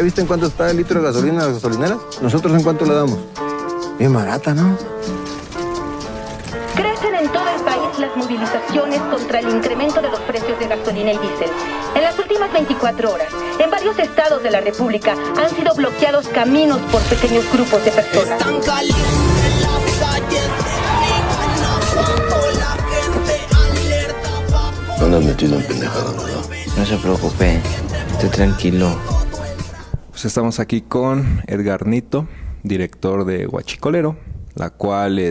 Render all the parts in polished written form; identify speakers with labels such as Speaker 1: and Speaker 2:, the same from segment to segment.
Speaker 1: viste en cuánto está el litro de gasolina en las gasolineras? ¿Nosotros en cuánto le damos? Bien barata, ¿no?
Speaker 2: Crecen en todo el país las movilizaciones contra el incremento de los precios de gasolina y diésel. En las últimas 24 horas, en varios estados de la República han sido bloqueados caminos por pequeños grupos de personas.
Speaker 3: Están calientes las calles de Guanajuato, la gente alerta.
Speaker 4: No andas metido en pendejada, ¿verdad?
Speaker 5: No se preocupe, esté tranquilo.
Speaker 6: Pues estamos aquí con Edgar Nito, director de Huachicolero, la cual,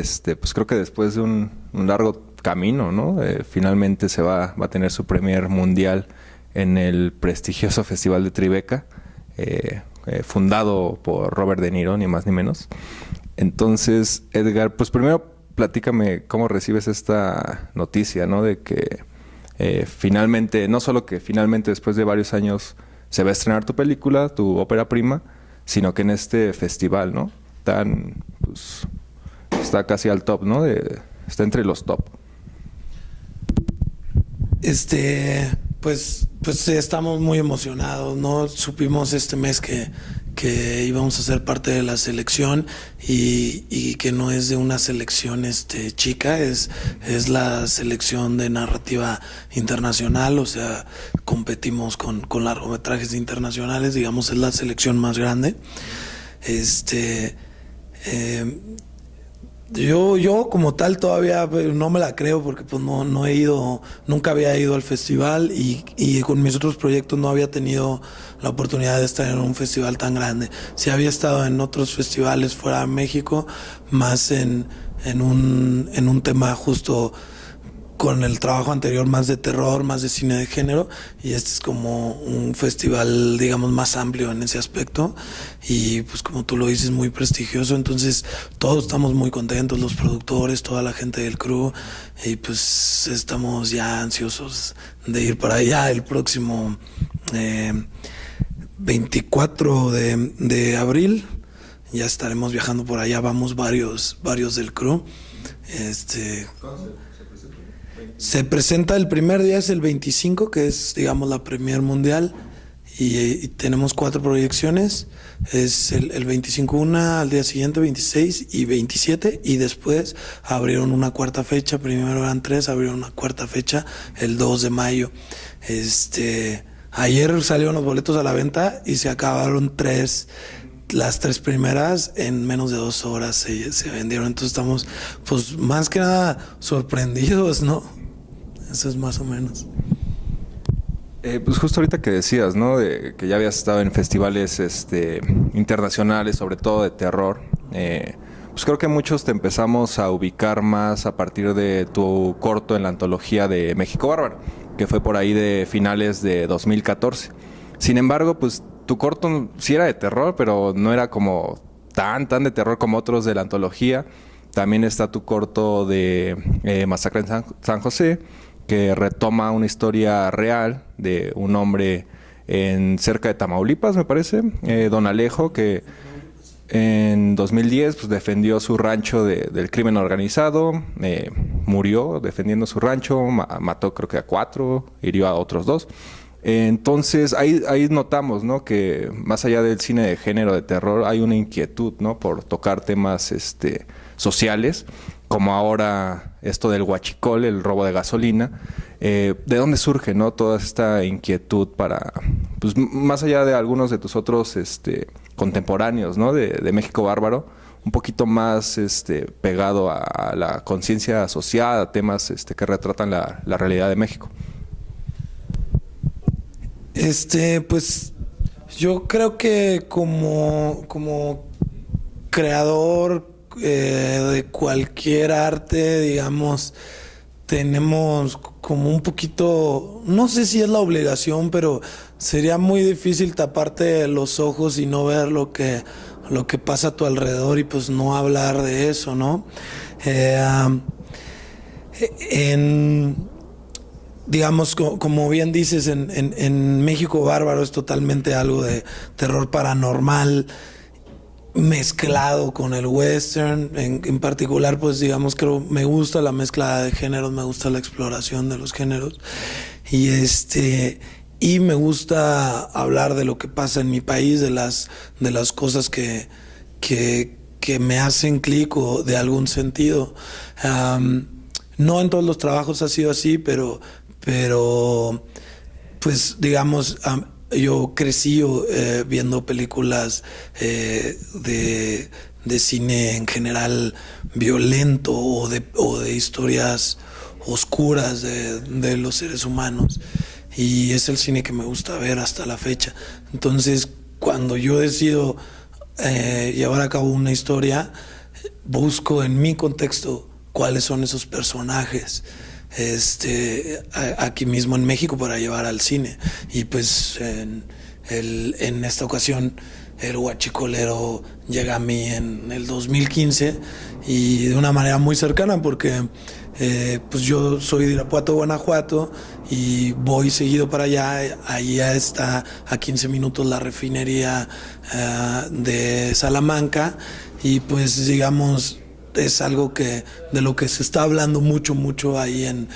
Speaker 6: pues creo que después de un largo camino, ¿no? Finalmente va a tener su premier mundial en el prestigioso Festival de Tribeca, fundado por Robert De Niro, ni más ni menos. Entonces, Edgar, pues primero platícame cómo recibes esta noticia, ¿no? De que finalmente, no solo que finalmente después de varios años se va a estrenar tu película, tu ópera prima, sino que en este festival, ¿no? Pues, está casi al top, ¿no? Está entre los top.
Speaker 7: Pues estamos muy emocionados, ¿no? Supimos este mes que íbamos a ser parte de la selección y que no es de una selección chica, es la selección de narrativa internacional, o sea, competimos con largometrajes internacionales, digamos, es la selección más grande. Yo como tal todavía no me la creo porque pues no he ido, nunca había ido al festival y con mis otros proyectos no había tenido la oportunidad de estar en un festival tan grande. Sí había estado en otros festivales fuera de México, más en un tema justo con el trabajo anterior más de terror, más de cine de género, y este es como un festival, digamos, más amplio en ese aspecto y pues como tú lo dices, muy prestigioso. Entonces todos estamos muy contentos, los productores, toda la gente del crew, y pues estamos ya ansiosos de ir para allá el próximo 24 de abril. Ya estaremos viajando por allá, vamos varios del crew. Se presenta el primer día, es el 25, que es, digamos, la premier mundial, y tenemos 4 proyecciones. Es el 25 una, al día siguiente 26 y 27, y después abrieron una cuarta fecha. Primero eran 3, abrieron una cuarta fecha el 2 de mayo. Ayer salieron los boletos a la venta y se acabaron las 3 primeras en menos de 2 horas se vendieron. Entonces estamos, pues, más que nada sorprendidos, ¿no? Eso es más o menos.
Speaker 6: Pues justo ahorita que decías, ¿no? De que ya habías estado en festivales internacionales, sobre todo de terror. Pues creo que muchos te empezamos a ubicar más a partir de tu corto en la antología de México Bárbaro, que fue por ahí de finales de 2014. Sin embargo, pues tu corto sí era de terror, pero no era como tan de terror como otros de la antología. También está tu corto de Masacre en San José, que retoma una historia real de un hombre cerca de Tamaulipas, me parece, Don Alejo, que en 2010 pues, defendió su rancho del crimen organizado, murió defendiendo su rancho, mató creo que a 4, hirió a otros 2. Entonces ahí notamos, ¿no? Que más allá del cine de género de terror hay una inquietud, ¿no? Por tocar temas sociales, como ahora esto del huachicol, el robo de gasolina. ¿De dónde surge, no, toda esta inquietud para, pues más allá de algunos de tus otros contemporáneos, ¿no? de México Bárbaro, un poquito más pegado a la conciencia social, a temas que retratan la realidad de México?
Speaker 7: Pues yo creo que como creador de cualquier arte, digamos, tenemos como un poquito, no sé si es la obligación, pero sería muy difícil taparte los ojos y no ver lo que pasa a tu alrededor y pues no hablar de eso, ¿no? Digamos, como bien dices, en México Bárbaro es totalmente algo de terror paranormal mezclado con el western. En particular, pues digamos, creo me gusta la mezcla de géneros, me gusta la exploración de los géneros. y me gusta hablar de lo que pasa en mi país, de las cosas que me hacen clic o de algún sentido. No en todos los trabajos ha sido así, pero pues digamos, yo crecí viendo películas de cine en general violento o de historias oscuras de los seres humanos, y es el cine que me gusta ver hasta la fecha. Entonces, cuando yo decido llevar a cabo una historia, busco en mi contexto cuáles son esos personajes aquí mismo en México para llevar al cine. Y pues en esta ocasión el Huachicolero llega a mí en el 2015 y de una manera muy cercana, porque pues yo soy de Irapuato, Guanajuato, y voy seguido para allá. Ahí ya está a 15 minutos la refinería de Salamanca, y pues digamos es algo de lo que se está hablando mucho ahí en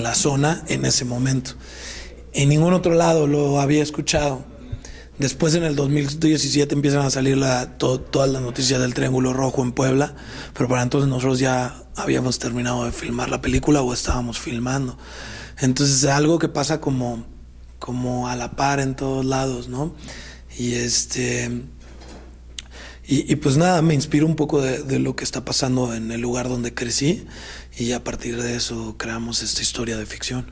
Speaker 7: la zona en ese momento. En ningún otro lado lo había escuchado. Después, en el 2017, empiezan a salir todas las noticias del Triángulo Rojo en Puebla, pero para entonces nosotros ya habíamos terminado de filmar la película o estábamos filmando. Entonces es algo que pasa como a la par en todos lados, ¿no? Y pues nada, me inspiro un poco de lo que está pasando en el lugar donde crecí, y a partir de eso creamos esta historia de ficción.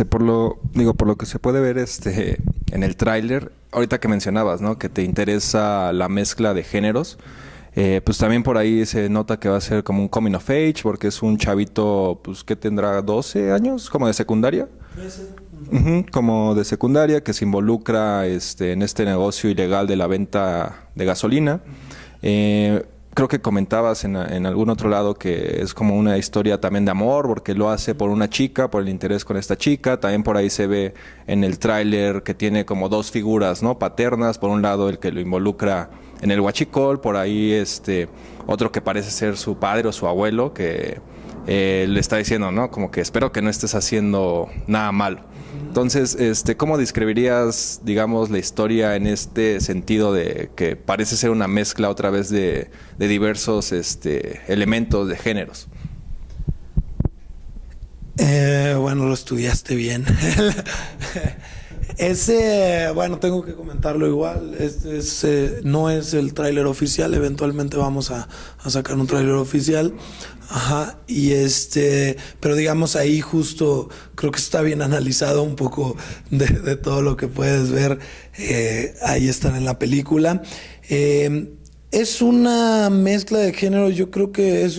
Speaker 6: Por lo que se puede ver en el tráiler, ahorita que mencionabas, ¿no?, que te interesa la mezcla de géneros, pues también por ahí se nota que va a ser como un coming of age, porque es un chavito, pues, que tendrá 12 años, como de secundaria. Como de secundaria, que se involucra en este negocio ilegal de la venta de gasolina. Creo que comentabas en algún otro lado que es como una historia también de amor, porque lo hace por una chica, por el interés con esta chica. También por ahí se ve en el tráiler que tiene como dos figuras, ¿no?, paternas. Por un lado, el que lo involucra en el huachicol, por ahí otro que parece ser su padre o su abuelo, que le está diciendo, ¿no?, como que espero que no estés haciendo nada malo. Entonces, ¿cómo describirías, digamos, la historia en este sentido de que parece ser una mezcla otra vez de diversos elementos de géneros?
Speaker 7: Bueno, lo estudiaste bien. Bueno, tengo que comentarlo igual. No es el tráiler oficial. Eventualmente vamos a sacar un tráiler oficial. Ajá. Y pero digamos ahí justo creo que está bien analizado un poco de todo lo que puedes ver. Ahí están en la película. Es una mezcla de géneros. Yo creo que es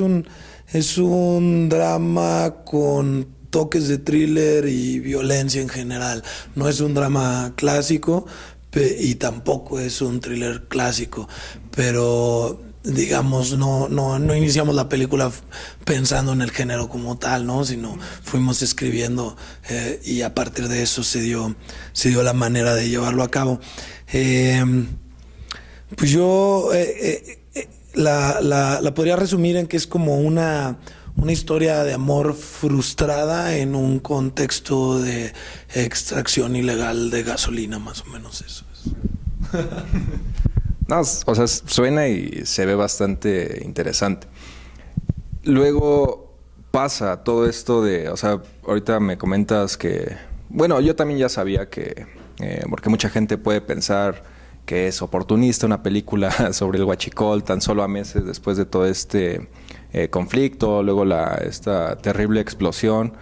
Speaker 7: un drama con toques de thriller y violencia en general. No es un drama clásico y tampoco es un thriller clásico, pero digamos no iniciamos la película pensando en el género como tal, ¿no?, sino fuimos escribiendo y a partir de eso se dio la manera de llevarlo a cabo. Pues yo la podría resumir en que es como una historia de amor frustrada en un contexto de extracción ilegal de gasolina, más o menos eso es.
Speaker 6: No, o sea, suena y se ve bastante interesante. Luego pasa todo esto o sea, ahorita me comentas que, bueno, yo también ya sabía que, porque mucha gente puede pensar que es oportunista una película sobre el huachicol tan solo a meses después de todo conflicto, luego esta terrible explosión.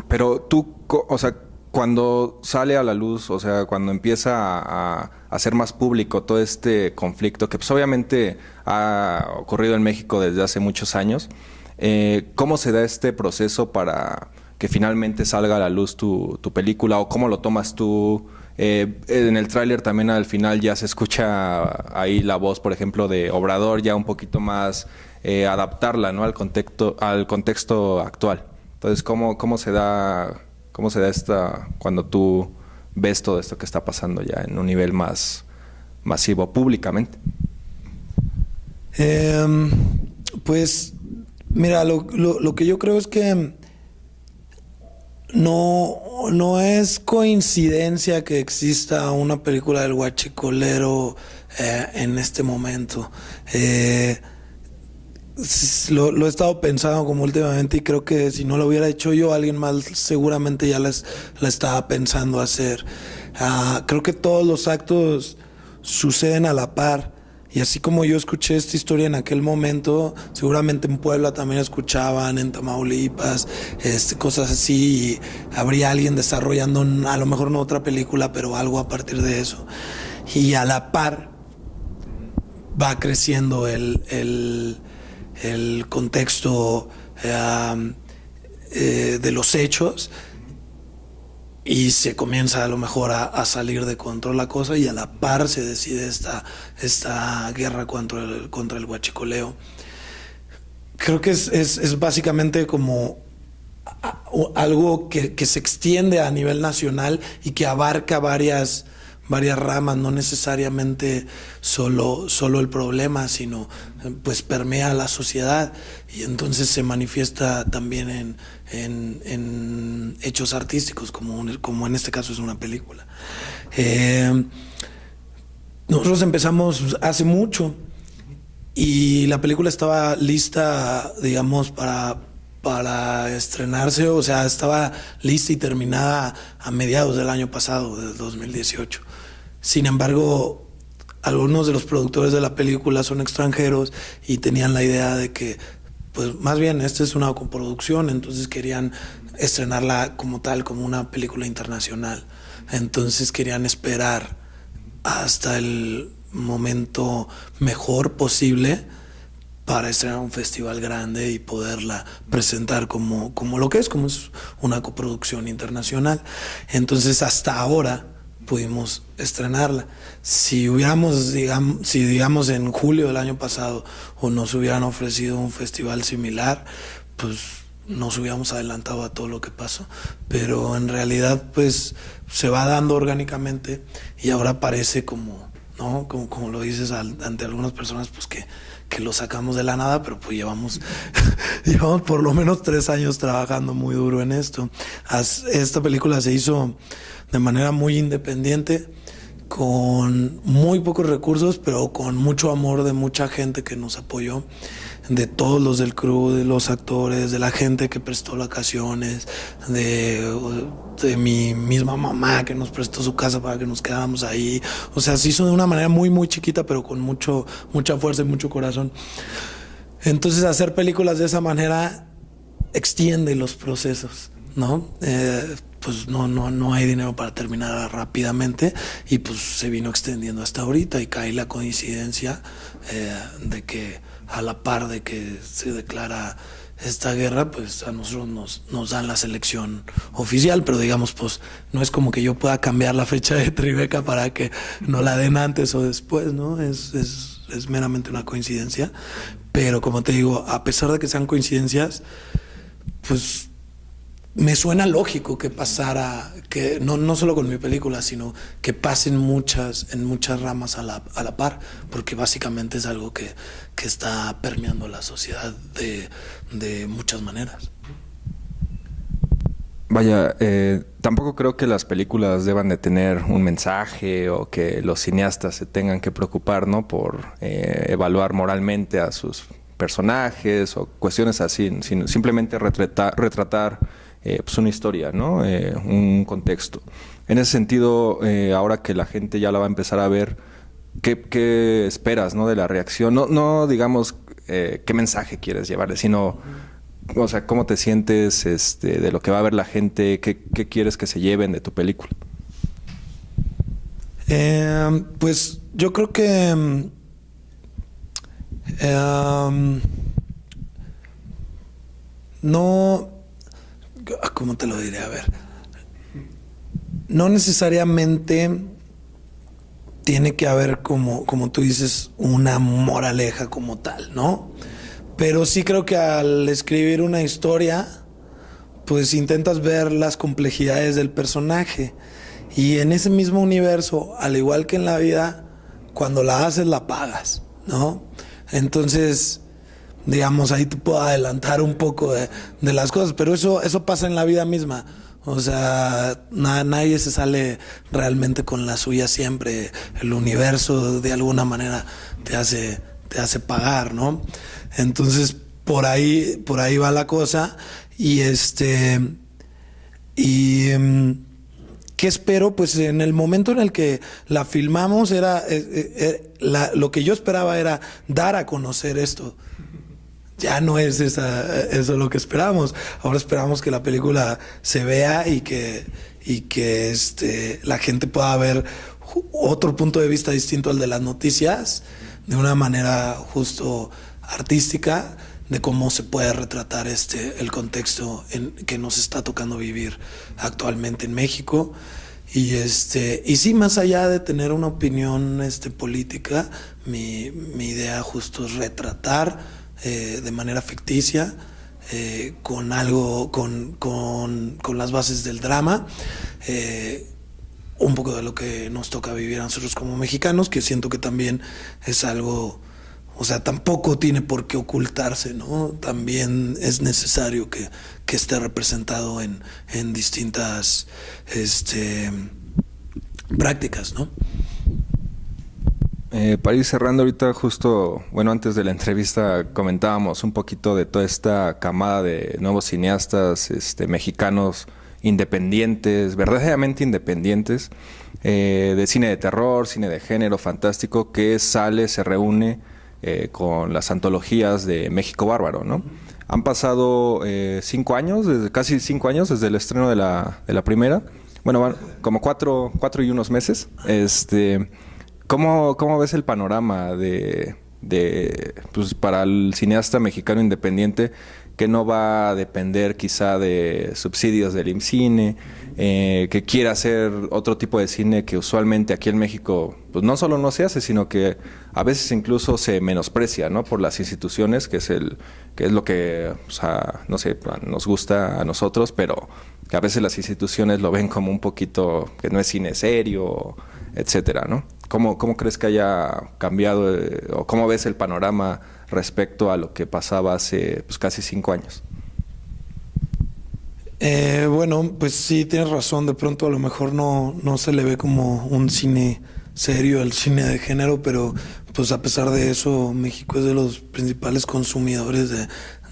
Speaker 6: Pero tú, o sea, cuando sale a la luz, o sea, cuando empieza a ser más público todo este conflicto, que pues obviamente ha ocurrido en México desde hace muchos años, ¿cómo se da este proceso para que finalmente salga a la luz tu película, o cómo lo tomas tú? En el tráiler también al final ya se escucha ahí la voz, por ejemplo, de Obrador, ya un poquito más adaptarla, ¿no?, al contexto actual. Entonces, ¿cómo se da cuando tú ves todo esto que está pasando ya en un nivel más masivo públicamente?
Speaker 7: Pues mira, lo que yo creo es que no es coincidencia que exista una película del Huachicolero en este momento. Lo he estado pensando como últimamente y creo que si no lo hubiera hecho yo, alguien más seguramente ya la estaba pensando hacer. Creo que todos los actos suceden a la par. Y así como yo escuché esta historia en aquel momento, seguramente en Puebla también escuchaban, en Tamaulipas, cosas así, y habría alguien desarrollando a lo mejor no otra película, pero algo a partir de eso. Y a la par va creciendo el contexto de los hechos y se comienza a lo mejor a salir de control la cosa, y a la par se decide esta guerra contra el huachicoleo. Creo que es básicamente como algo que se extiende a nivel nacional y que abarca varias ramas, no necesariamente solo el problema, sino pues permea la sociedad, y entonces se manifiesta también en hechos artísticos, como en este caso es una película. Nosotros empezamos hace mucho y la película estaba lista, digamos, para estrenarse, o sea, estaba lista y terminada a mediados del año pasado, del 2018. Sin embargo, algunos de los productores de la película son extranjeros y tenían la idea de que, pues más bien, esta es una coproducción, entonces querían estrenarla como tal, como una película internacional. Entonces querían esperar hasta el momento mejor posible para estrenar un festival grande y poderla presentar como lo que es, como es una coproducción internacional. Entonces hasta ahora pudimos estrenarla. Si digamos en julio del año pasado o nos hubieran ofrecido un festival similar, pues nos hubiéramos adelantado a todo lo que pasó, pero en realidad pues se va dando orgánicamente y ahora parece como, ¿no? Como lo dices ante algunas personas, pues que lo sacamos de la nada, pero pues llevamos por lo menos 3 años trabajando muy duro en esto. Esta película se hizo de manera muy independiente, con muy pocos recursos, pero con mucho amor de mucha gente que nos apoyó, de todos los del crew, de los actores, de la gente que prestó locaciones, de mi misma mamá que nos prestó su casa para que nos quedáramos ahí. O sea, se hizo de una manera muy, muy chiquita, pero con mucha fuerza y mucho corazón. Entonces, hacer películas de esa manera extiende los procesos, ¿no? Pues no hay dinero para terminar rápidamente, y pues se vino extendiendo hasta ahorita, y cae la coincidencia de que a la par de que se declara esta guerra, pues a nosotros nos dan la selección oficial, pero digamos, pues no es como que yo pueda cambiar la fecha de Tribeca para que no la den antes o después, ¿no? Es meramente una coincidencia, pero como te digo, a pesar de que sean coincidencias, pues me suena lógico que pasara, que no solo con mi película, sino que pasen en muchas ramas a la par, porque básicamente es algo que está permeando la sociedad de muchas maneras.
Speaker 6: Vaya, tampoco creo que las películas deban de tener un mensaje o que los cineastas se tengan que preocupar, ¿no?, por evaluar moralmente a sus personajes o cuestiones así, sino simplemente retratar pues una historia, ¿no? Un contexto. En ese sentido, ahora que la gente ya la va a empezar a ver, ¿qué esperas, ¿no?, de la reacción? No digamos qué mensaje quieres llevarle, sino, o sea, cómo te sientes de lo que va a ver la gente, qué quieres que se lleven de tu película.
Speaker 7: Pues yo creo que no, ¿cómo te lo diré? A ver, no necesariamente tiene que haber, como tú dices, una moraleja como tal, ¿no? Pero sí creo que al escribir una historia, pues intentas ver las complejidades del personaje, y en ese mismo universo, al igual que en la vida, cuando la haces la pagas, ¿no? Entonces, digamos, ahí te puedo adelantar un poco de las cosas, pero eso pasa en la vida misma. O sea, nadie se sale realmente con la suya siempre. El universo de alguna manera te hace pagar, ¿no? Entonces, por ahí va la cosa. Y ¿qué espero? Pues en el momento en el que la filmamos lo que yo esperaba era dar a conocer esto. Ya no es eso lo que esperamos. Ahora esperamos que la película se vea y que la gente pueda ver otro punto de vista distinto al de las noticias, de una manera justo artística, de cómo se puede retratar el contexto que nos está tocando vivir actualmente en México. Y sí, más allá de tener una opinión política, mi idea justo es retratar de manera ficticia, con algo, con las bases del drama, un poco de lo que nos toca vivir a nosotros como mexicanos, que siento que también es algo, o sea, tampoco tiene por qué ocultarse, ¿no? También es necesario que esté representado en distintas prácticas, ¿no?
Speaker 6: Para ir cerrando ahorita, justo, bueno, antes de la entrevista comentábamos un poquito de toda esta camada de nuevos cineastas mexicanos independientes, verdaderamente independientes, de cine de terror, cine de género fantástico, que se reúne con las antologías de México Bárbaro, ¿no? Han pasado 5 años, casi 5 años desde el estreno de la primera. Bueno, van como 4 y unos meses. ¿Cómo ves el panorama pues, para el cineasta mexicano independiente, que no va a depender quizá de subsidios del IMCINE, que quiere hacer otro tipo de cine que usualmente aquí en México pues no solo no se hace, sino que a veces incluso se menosprecia, ¿no? Por las instituciones, que es lo que, o sea, no sé, nos gusta a nosotros, pero que a veces las instituciones lo ven como un poquito que no es cine serio, etcétera, ¿no? ¿Cómo crees que haya cambiado o cómo ves el panorama respecto a lo que pasaba hace pues, casi 5 años?
Speaker 7: Bueno, pues sí, tienes razón. De pronto a lo mejor no se le ve como un cine serio, el cine de género, pero pues a pesar de eso, México es de los principales consumidores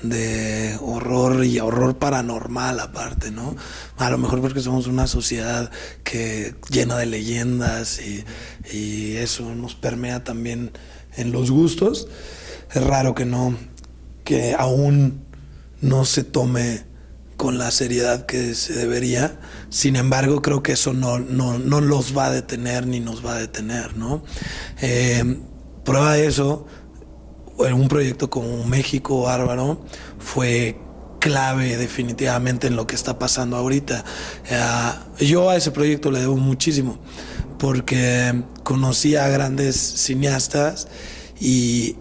Speaker 7: de horror y horror paranormal aparte, ¿no? A lo mejor porque somos una sociedad llena de leyendas y eso nos permea también en los gustos. Es raro que aún no se tome con la seriedad que se debería. Sin embargo, creo que eso no los va a detener ni nos va a detener, ¿no? Prueba de eso, un proyecto como México Bárbaro fue clave definitivamente en lo que está pasando ahorita. Yo a ese proyecto le debo muchísimo, porque conocí a grandes cineastas y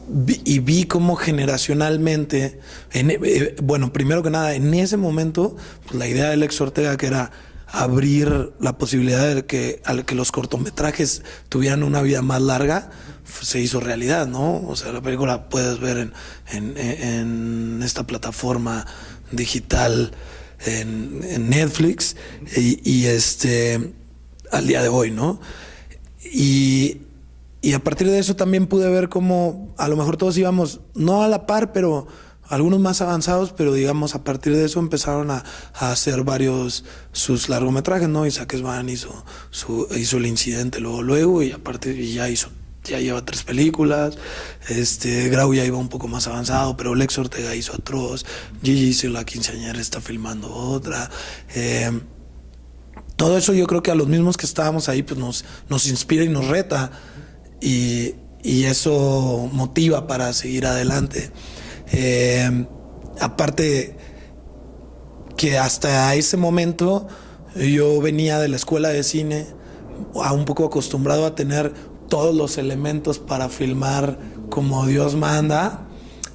Speaker 7: vi cómo generacionalmente, bueno, primero que nada, en ese momento, pues, la idea de Lex Ortega, que era abrir la posibilidad de que los cortometrajes tuvieran una vida más larga, se hizo realidad, ¿no? O sea, la película puedes ver en esta plataforma digital, en Netflix, y al día de hoy, ¿no? Y a partir de eso también pude ver cómo a lo mejor todos íbamos, no a la par, pero algunos más avanzados, pero digamos a partir de eso empezaron a hacer sus largometrajes, ¿no? Isaac Svan hizo El Incidente luego y aparte ya lleva 3 películas. Grau ya iba un poco más avanzado, pero Lex Ortega hizo Atroz, Gigi hizo La Quinceañera, está filmando otra. Todo eso yo creo que a los mismos que estábamos ahí pues nos inspira y nos reta, y eso motiva para seguir adelante. Aparte que hasta ese momento yo venía de la escuela de cine, un poco acostumbrado a tener todos los elementos para filmar como Dios manda,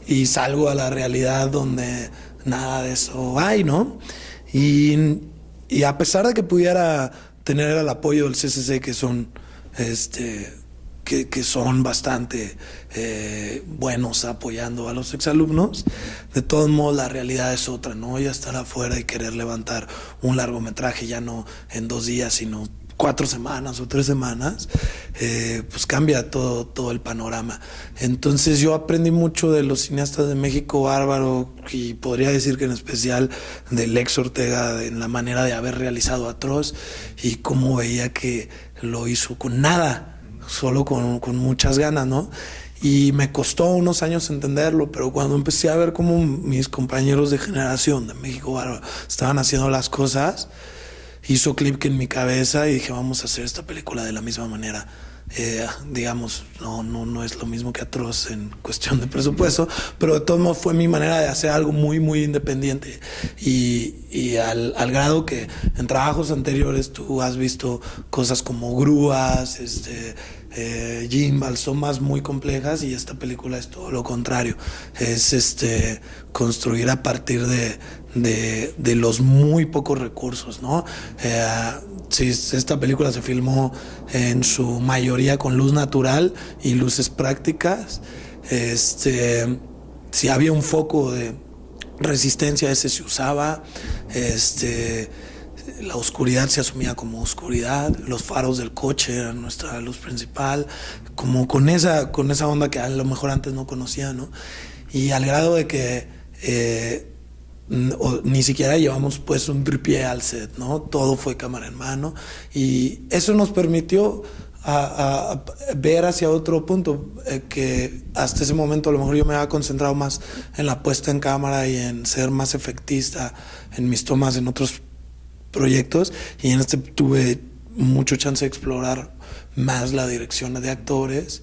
Speaker 7: y salgo a la realidad donde nada de eso hay, ¿no? Y a pesar de que pudiera tener el apoyo del CCC, que que son bastante buenos apoyando a los exalumnos. De todos modos, la realidad es otra, ¿no? Ya estar afuera y querer levantar un largometraje ya no en 2 días, sino 4 semanas o 3 semanas, pues cambia todo el panorama. Entonces yo aprendí mucho de los cineastas de México Bárbaro, y podría decir que en especial de Lex Ortega, en la manera de haber realizado Atroz, y cómo veía que lo hizo con nada, solo con muchas ganas, ¿no? Y me costó unos años entenderlo, pero cuando empecé a ver cómo mis compañeros de generación de México Bárbaro estaban haciendo las cosas, hizo clic en mi cabeza y dije, vamos a hacer esta película de la misma manera. Digamos, no es lo mismo que Atroz en cuestión de presupuesto, pero de todos modos fue mi manera de hacer algo muy, muy independiente. Y al grado que en trabajos anteriores tú has visto cosas como grúas, gimbals, tomas muy complejas, y esta película es todo lo contrario. Es construir a partir de los muy pocos recursos, ¿no? Sí, esta película se filmó en su mayoría con luz natural y luces prácticas. Si había un foco de resistencia, ese se usaba. La oscuridad se asumía como oscuridad, los faros del coche eran nuestra luz principal, como con esa onda que a lo mejor antes no conocía, ¿no? Y al grado de que ni siquiera llevamos pues un tripié al set, ¿no? Todo fue cámara en mano, y eso nos permitió a ver hacia otro punto, que hasta ese momento a lo mejor yo me había concentrado más en la puesta en cámara y en ser más efectista en mis tomas en otros proyectos, y en tuve mucho chance de explorar más la dirección de actores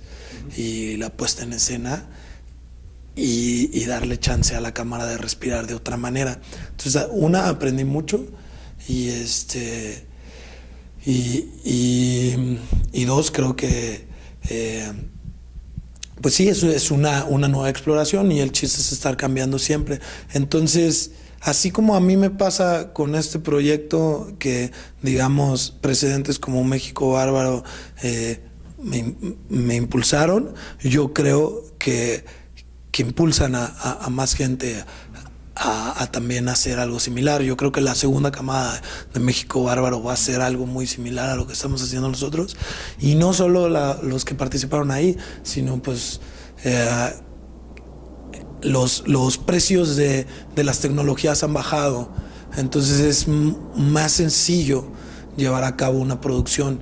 Speaker 7: y la puesta en escena, y darle chance a la cámara de respirar de otra manera. Entonces, aprendí mucho, y y 2, creo que pues sí, eso es una nueva exploración, y el chiste es estar cambiando siempre. Entonces, así como a mí me pasa con este proyecto, que digamos precedentes como México Bárbaro me impulsaron, yo creo que impulsan a más gente a también hacer algo similar. Yo creo que la segunda camada de México Bárbaro va a ser algo muy similar a lo que estamos haciendo nosotros, y no solo los que participaron ahí, sino pues los precios de las tecnologías han bajado, entonces es más sencillo llevar a cabo una producción.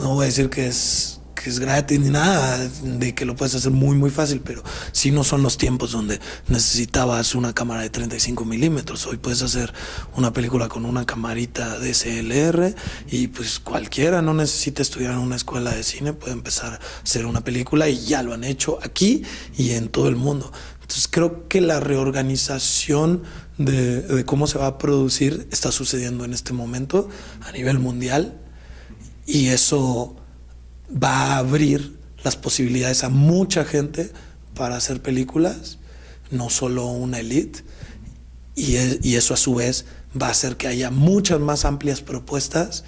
Speaker 7: No voy a decir que es gratis ni nada, de que lo puedes hacer muy muy fácil, pero sí no son los tiempos donde necesitabas una cámara de 35 milímetros. Hoy puedes hacer una película con una camarita DSLR, y pues cualquiera, no necesita estudiar en una escuela de cine, puede empezar a hacer una película, y ya lo han hecho aquí y en todo el mundo. Entonces creo que la reorganización de cómo se va a producir está sucediendo en este momento a nivel mundial, y eso va a abrir las posibilidades a mucha gente para hacer películas, no solo una elite, y eso a su vez va a hacer que haya muchas más amplias propuestas,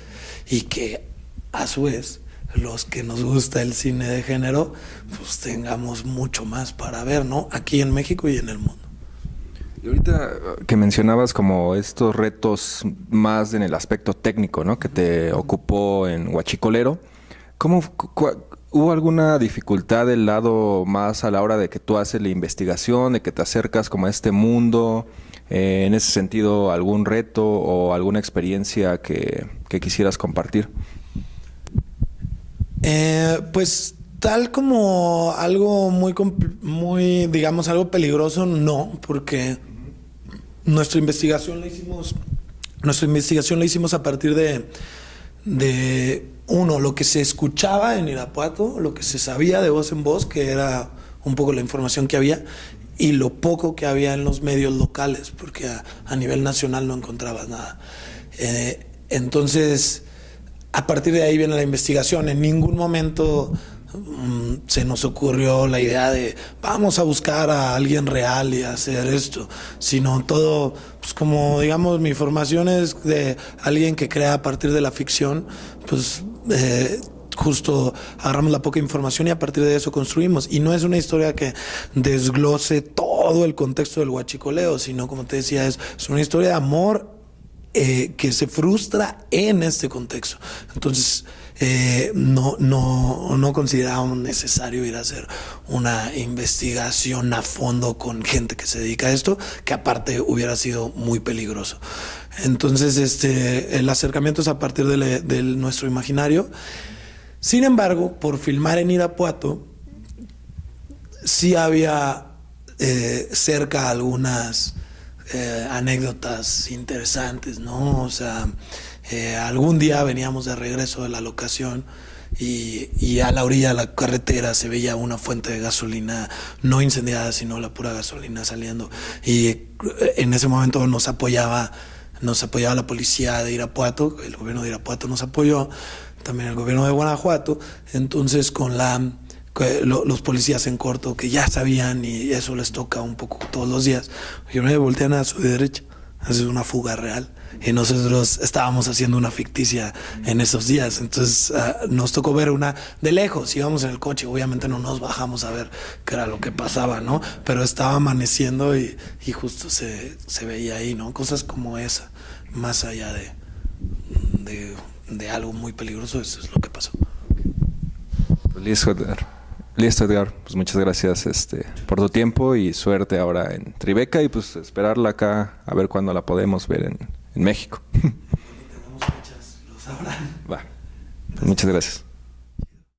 Speaker 7: y que a su vez los que nos gusta el cine de género pues tengamos mucho más para ver, ¿no? Aquí en México y en el mundo.
Speaker 6: Y ahorita que mencionabas como estos retos más en el aspecto técnico, ¿no?, que te ocupó en Huachicolero, ¿hubo alguna dificultad del lado más a la hora de que tú haces la investigación, de que te acercas como a este mundo? En ese sentido, ¿algún reto o alguna experiencia que quisieras compartir?
Speaker 7: Pues tal como algo muy, digamos, algo peligroso, no, porque nuestra investigación la hicimos a partir de uno, lo que se escuchaba en Irapuato, lo que se sabía de voz en voz, que era un poco la información que había, y lo poco que había en los medios locales, porque a nivel nacional no encontrabas nada. Entonces, a partir de ahí viene la investigación. En ningún momento se nos ocurrió la idea de vamos a buscar a alguien real y hacer esto, sino todo, pues como digamos, mi formación es de alguien que crea a partir de la ficción, pues justo agarramos la poca información y a partir de eso construimos. Y no es una historia que desglose todo el contexto del huachicoleo, sino, como te decía, es una historia de amor que se frustra en este contexto. Entonces, no considerábamos necesario ir a hacer una investigación a fondo con gente que se dedica a esto, que aparte hubiera sido muy peligroso. Entonces, el acercamiento es a partir de nuestro imaginario. Sin embargo, por filmar en Irapuato, sí había cerca algunas anécdotas interesantes, ¿no? O sea, algún día veníamos de regreso de la locación y a la orilla de la carretera se veía una fuente de gasolina no incendiada, sino la pura gasolina saliendo. Y en ese momento nos apoyaba la policía de Irapuato, el gobierno de Irapuato nos apoyó, también el gobierno de Guanajuato. Entonces, con los policías en corto que ya sabían, y eso les toca un poco todos los días, me voltean a su derecha, es una fuga real, y nosotros estábamos haciendo una ficticia en esos días. Entonces nos tocó ver una de lejos, íbamos en el coche, obviamente no nos bajamos a ver qué era lo que pasaba, ¿no? Pero estaba amaneciendo y justo se veía ahí, ¿no? Cosas como esa, más allá de algo muy peligroso, eso es lo que pasó.
Speaker 6: Listo, Edgar. Pues muchas gracias por tu tiempo y suerte ahora en Tribeca, y pues esperarla acá a ver cuándo la podemos ver en México.
Speaker 7: Tenemos fechas, lo sabrán.
Speaker 6: Va. Pues muchas gracias.